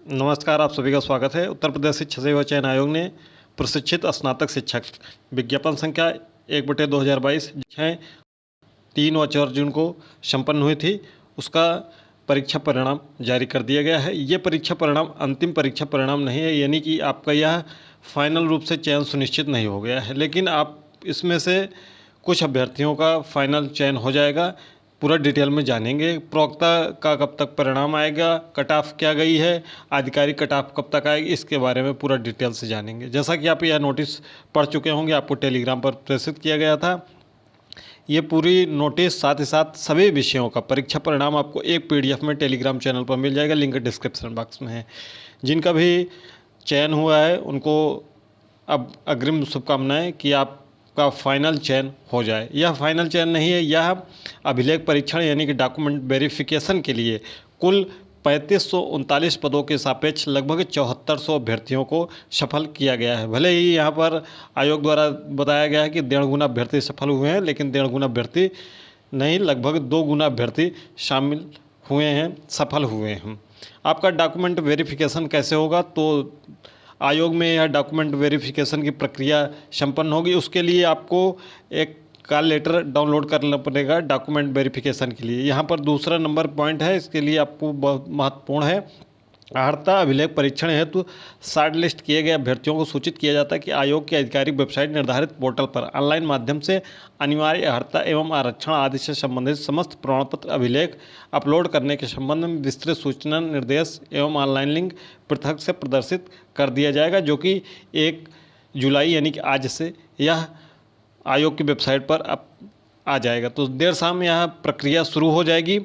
नमस्कार, आप सभी का स्वागत है। उत्तर प्रदेश शिक्षा सेवा चयन आयोग ने प्रशिक्षित स्नातक शिक्षक विज्ञापन संख्या 1/2022 है 3 व 4 जून को संपन्न हुई थी, उसका परीक्षा परिणाम जारी कर दिया गया है। ये परीक्षा परिणाम अंतिम परीक्षा परिणाम नहीं है, यानी कि आपका यह फाइनल रूप से चयन सुनिश्चित नहीं हो गया है, लेकिन आप इसमें से कुछ अभ्यर्थियों का फाइनल चयन हो जाएगा। पूरा डिटेल में जानेंगे, प्रवक्ता का कब तक परिणाम आएगा, कट ऑफ क्या गई है, आधिकारिक कट ऑफ कब तक आएगी, इसके बारे में पूरा डिटेल से जानेंगे। जैसा कि आप यह नोटिस पढ़ चुके होंगे, आपको टेलीग्राम पर प्रेषित किया गया था। ये पूरी नोटिस साथ ही साथ सभी विषयों का परीक्षा परिणाम आपको एक PDF में टेलीग्राम चैनल पर मिल जाएगा, लिंक डिस्क्रिप्शन बॉक्स में है। जिनका भी चयन हुआ है उनको अब अग्रिम शुभकामनाएं कि आपका फाइनल चयन हो जाए। यह फाइनल चयन नहीं है, यह अभिलेख परीक्षण यानी कि डॉक्यूमेंट वेरिफिकेशन के लिए कुल 3539 पदों के सापेक्ष लगभग 7400 अभ्यर्थियों को सफल किया गया है। भले ही यहाँ पर आयोग द्वारा बताया गया है कि 1.5 गुना अभ्यर्थी सफल हुए हैं, लेकिन 1.5 गुना अभ्यर्थी नहीं, लगभग 2 गुना अभ्यर्थी शामिल हुए हैं, सफल हुए हैं। आपका डॉक्यूमेंट वेरिफिकेशन कैसे होगा, तो आयोग में यह डॉक्यूमेंट वेरिफिकेशन की प्रक्रिया संपन्न होगी। उसके लिए आपको एक कॉल लेटर डाउनलोड करना पड़ेगा डॉक्यूमेंट वेरिफिकेशन के लिए। यहाँ पर दूसरा नंबर पॉइंट है, इसके लिए आपको बहुत महत्वपूर्ण है। अर्हता अभिलेख परीक्षण हेतु शॉर्ट लिस्ट किए गए अभ्यर्थियों को सूचित किया जाता है कि आयोग की आधिकारिक वेबसाइट निर्धारित पोर्टल पर ऑनलाइन माध्यम से अनिवार्य अर्हता एवं आरक्षण आदि से संबंधित समस्त प्रमाण पत्र अभिलेख अपलोड करने के संबंध में विस्तृत सूचना निर्देश एवं ऑनलाइन लिंक पृथक से प्रदर्शित कर दिया जाएगा, जो कि 1 जुलाई यानी कि आज से यह आयोग की वेबसाइट पर आ जाएगा। तो देर शाम यह प्रक्रिया शुरू हो जाएगी।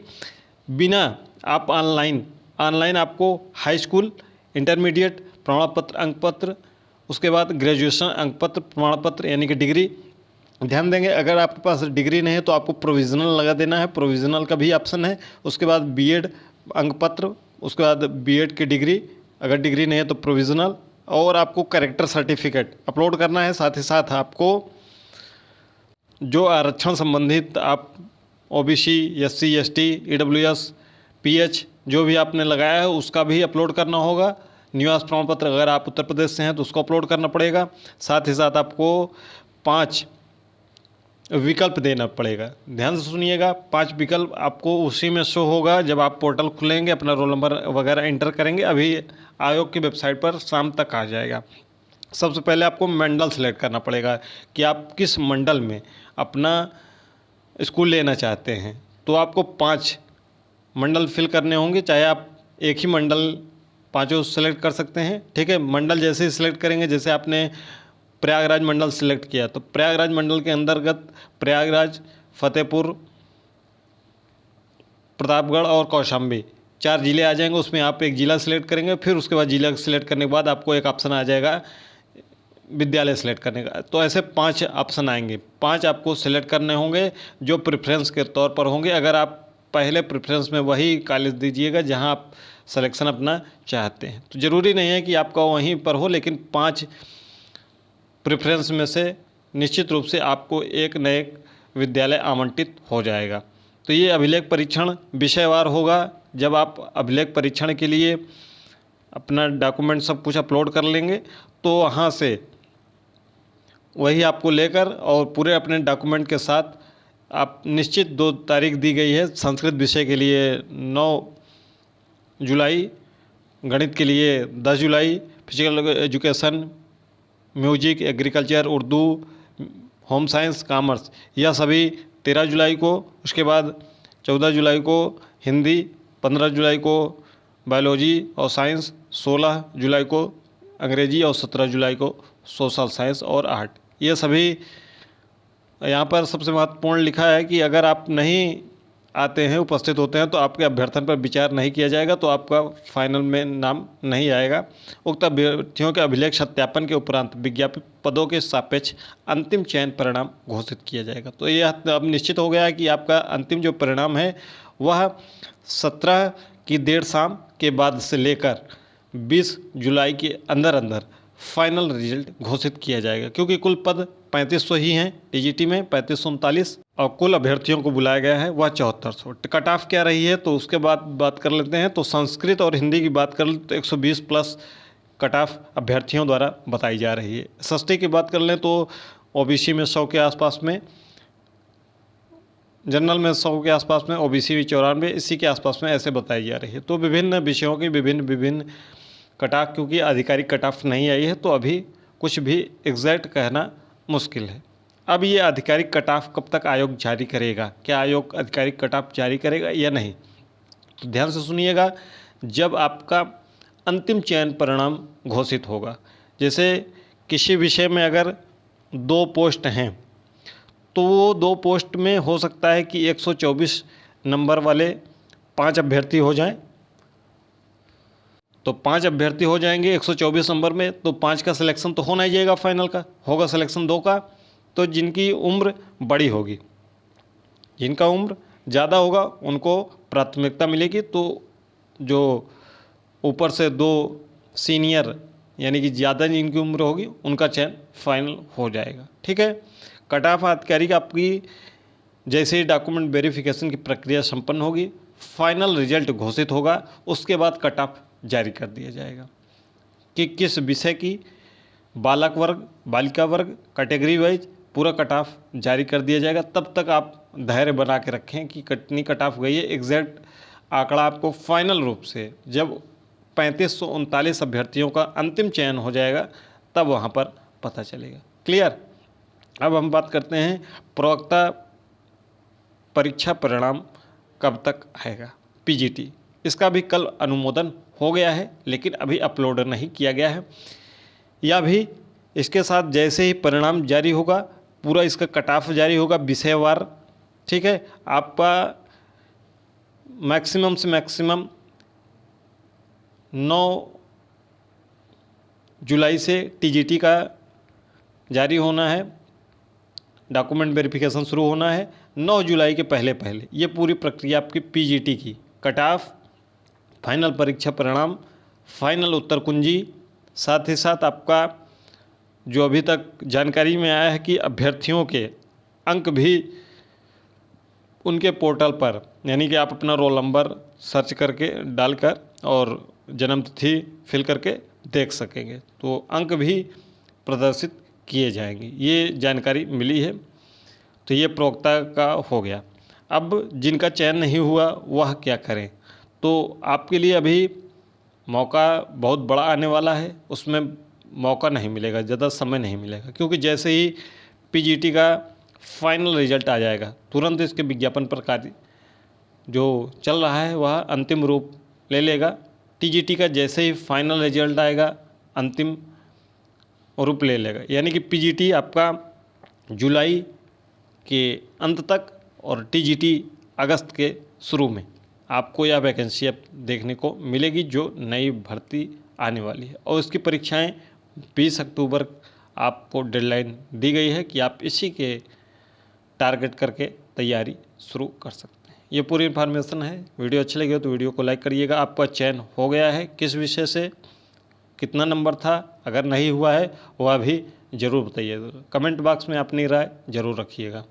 बिना आप ऑनलाइन आपको हाई स्कूल, इंटरमीडिएट प्रमाण पत्र, अंक पत्र, उसके बाद ग्रेजुएशन अंक पत्र प्रमाण पत्र यानी कि डिग्री, ध्यान देंगे। अगर आपके पास डिग्री नहीं है तो आपको प्रोविज़नल लगा देना है, प्रोविज़नल का भी ऑप्शन है। उसके बाद बीएड अंक पत्र, उसके बाद बीएड की डिग्री, अगर डिग्री नहीं है तो प्रोविज़नल, और आपको कैरेक्टर सर्टिफिकेट अपलोड करना है। साथ ही साथ आपको जो आरक्षण संबंधित आप OBC, SC, ST, EWS, PH जो भी आपने लगाया है उसका भी अपलोड करना होगा। निवास प्रमाण पत्र अगर आप उत्तर प्रदेश से हैं तो उसको अपलोड करना पड़ेगा। साथ ही साथ आपको 5 विकल्प देना पड़ेगा। ध्यान से सुनिएगा, 5 विकल्प आपको उसी में शो होगा जब आप पोर्टल खुलेंगे, अपना रोल नंबर वगैरह एंटर करेंगे। अभी आयोग की वेबसाइट पर शाम तक आ जाएगा। सबसे पहले आपको मंडल सेलेक्ट करना पड़ेगा कि आप किस मंडल में अपना स्कूल लेना चाहते हैं। तो आपको 5 मंडल फिल करने होंगे, चाहे आप एक ही मंडल 5 सेलेक्ट कर सकते हैं। ठीक है, मंडल जैसे ही सिलेक्ट करेंगे, जैसे आपने प्रयागराज मंडल सेलेक्ट किया तो प्रयागराज मंडल के अंतर्गत प्रयागराज, फतेहपुर, प्रतापगढ़ और कौशाम्बी 4 ज़िले आ जाएंगे। उसमें आप एक ज़िला सेलेक्ट करेंगे, फिर उसके बाद ज़िला सेलेक्ट करने के बाद आपको एक ऑप्शन आ जाएगा विद्यालय सेलेक्ट करने का। तो ऐसे 5 ऑप्शन आएंगे, 5 आपको सेलेक्ट करने होंगे जो प्रेफरेंस के तौर पर होंगे। अगर आप पहले प्रेफरेंस में वही कॉलेज दीजिएगा जहां आप सिलेक्शन अपना चाहते हैं। तो ज़रूरी नहीं है कि आपका वहीं पर हो, लेकिन 5 प्रेफरेंस में से निश्चित रूप से आपको एक न एक विद्यालय आवंटित हो जाएगा। तो ये अभिलेख परीक्षण विषयवार होगा। जब आप अभिलेख परीक्षण के लिए अपना डॉक्यूमेंट सब कुछ अपलोड कर लेंगे तो वहाँ से वही आपको लेकर और पूरे अपने डॉक्यूमेंट के साथ आप निश्चित 2 तारीख दी गई है। संस्कृत विषय के लिए 9 जुलाई, गणित के लिए 10 जुलाई, physical education, music, agriculture, Urdu, home science, commerce यह सभी 13 जुलाई को। उसके बाद 14 जुलाई को हिंदी, 15 जुलाई को बायोलॉजी और साइंस, 16 जुलाई को अंग्रेजी और 17 जुलाई को सोशल साइंस और आर्ट। ये सभी यहाँ पर सबसे महत्वपूर्ण लिखा है कि अगर आप नहीं आते हैं, उपस्थित होते हैं, तो आपके अभ्यर्थन पर विचार नहीं किया जाएगा, तो आपका फाइनल में नाम नहीं आएगा। उक्त अभ्यर्थियों के अभिलेख सत्यापन के उपरांत विज्ञापित पदों के सापेक्ष अंतिम चयन परिणाम घोषित किया जाएगा। तो यह अब निश्चित हो गया है कि आपका अंतिम जो परिणाम है वह 17 की देर शाम के बाद से लेकर 20 जुलाई के अंदर फाइनल रिजल्ट घोषित किया जाएगा, क्योंकि कुल पद 3500 ही हैं। TGT में 3539 और कुल अभ्यर्थियों को बुलाया गया है वह 7400। कट ऑफ क्या रही है तो उसके बाद बात कर लेते हैं। तो संस्कृत और हिंदी की बात कर ले तो 120 प्लस कट ऑफ अभ्यर्थियों द्वारा बताई जा रही है। एसएसटी की बात कर लें तो ओबीसी में 100 के आसपास में, जनरल में 100 के आसपास में, ओबीसी भी 94, इसी के आसपास में ऐसे बताई जा रही है। तो विभिन्न विषयों की विभिन्न कट ऑफ, क्योंकि आधिकारिक कट ऑफ नहीं आई है तो अभी कुछ भी एग्जैक्ट कहना मुश्किल है। अब ये आधिकारिक कट ऑफ कब तक आयोग जारी करेगा, क्या आयोग आधिकारिक कट ऑफ जारी करेगा या नहीं, तो ध्यान से सुनिएगा। जब आपका अंतिम चयन परिणाम घोषित होगा, जैसे किसी विषय में अगर 2 पोस्ट हैं तो वो 2 पोस्ट में हो सकता है कि 124 नंबर वाले 5 अभ्यर्थी हो जाएं, तो 5 अभ्यर्थी हो जाएंगे 124 नंबर में, तो 5 का सिलेक्शन तो होना ही जाएगा, फाइनल का होगा सिलेक्शन 2 का। तो जिनकी उम्र बड़ी होगी, जिनका उम्र ज़्यादा होगा उनको प्राथमिकता मिलेगी। तो जो ऊपर से 2 सीनियर यानी कि ज़्यादा जिनकी उम्र होगी उनका चयन फाइनल हो जाएगा। ठीक है। कट ऑफ आधिकारिक आपकी जैसे ही डॉक्यूमेंट वेरिफिकेशन की प्रक्रिया संपन्न होगी, फाइनल रिजल्ट घोषित होगा, उसके बाद कट ऑफ जारी कर दिया जाएगा कि किस विषय की बालक वर्ग, बालिका वर्ग, कैटेगरी वाइज पूरा कट ऑफ जारी कर दिया जाएगा। तब तक आप धैर्य बना के रखें कि कितनी कट ऑफ गई है। एग्जैक्ट आंकड़ा आपको फाइनल रूप से जब 3539 अभ्यर्थियों का अंतिम चयन हो जाएगा तब वहाँ पर पता चलेगा। क्लियर। अब हम बात करते हैं प्रवक्ता परीक्षा परिणाम कब तक आएगा, पीजीटी। इसका भी कल अनुमोदन हो गया है लेकिन अभी अपलोड नहीं किया गया है। या भी इसके साथ जैसे ही परिणाम जारी होगा पूरा इसका कट ऑफ जारी होगा विषयवार। ठीक है। आपका मैक्सिमम से मैक्सिमम 9 जुलाई से टीजीटी का जारी होना है, डॉक्यूमेंट वेरिफिकेशन शुरू होना है 9 जुलाई के पहले ये पूरी प्रक्रिया आपकी पीजीटी की कट ऑफ, फाइनल परीक्षा परिणाम, फाइनल उत्तर कुंजी, साथ ही साथ आपका जो अभी तक जानकारी में आया है कि अभ्यर्थियों के अंक भी उनके पोर्टल पर, यानी कि आप अपना रोल नंबर सर्च करके डालकर और जन्म तिथि फिल करके देख सकेंगे, तो अंक भी प्रदर्शित किए जाएंगे। ये जानकारी मिली है। तो ये प्रवक्ता का हो गया। अब जिनका चयन नहीं हुआ वह क्या करें, तो आपके लिए अभी मौका बहुत बड़ा आने वाला है, उसमें मौका नहीं मिलेगा, ज़्यादा समय नहीं मिलेगा, क्योंकि जैसे ही पीजीटी का फाइनल रिजल्ट आ जाएगा तुरंत इसके विज्ञापन पर कार्य जो चल रहा है वह अंतिम रूप ले लेगा। टीजीटी का जैसे ही फाइनल रिजल्ट आएगा अंतिम रूप ले लेगा, यानी कि पीजीटी आपका जुलाई के अंत तक और टीजीटी अगस्त के शुरू में आपको यह वैकेंसी अब देखने को मिलेगी जो नई भर्ती आने वाली है। और उसकी परीक्षाएं 20 अक्टूबर आपको डेडलाइन दी गई है कि आप इसी के टारगेट करके तैयारी शुरू कर सकते हैं। ये पूरी इन्फॉर्मेशन है। वीडियो अच्छी लगी हो तो वीडियो को लाइक करिएगा। आपका चयन हो गया है किस विषय से, कितना नंबर था, अगर नहीं हुआ है वह भी ज़रूर बताइएगा। कमेंट बॉक्स में अपनी राय ज़रूर रखिएगा।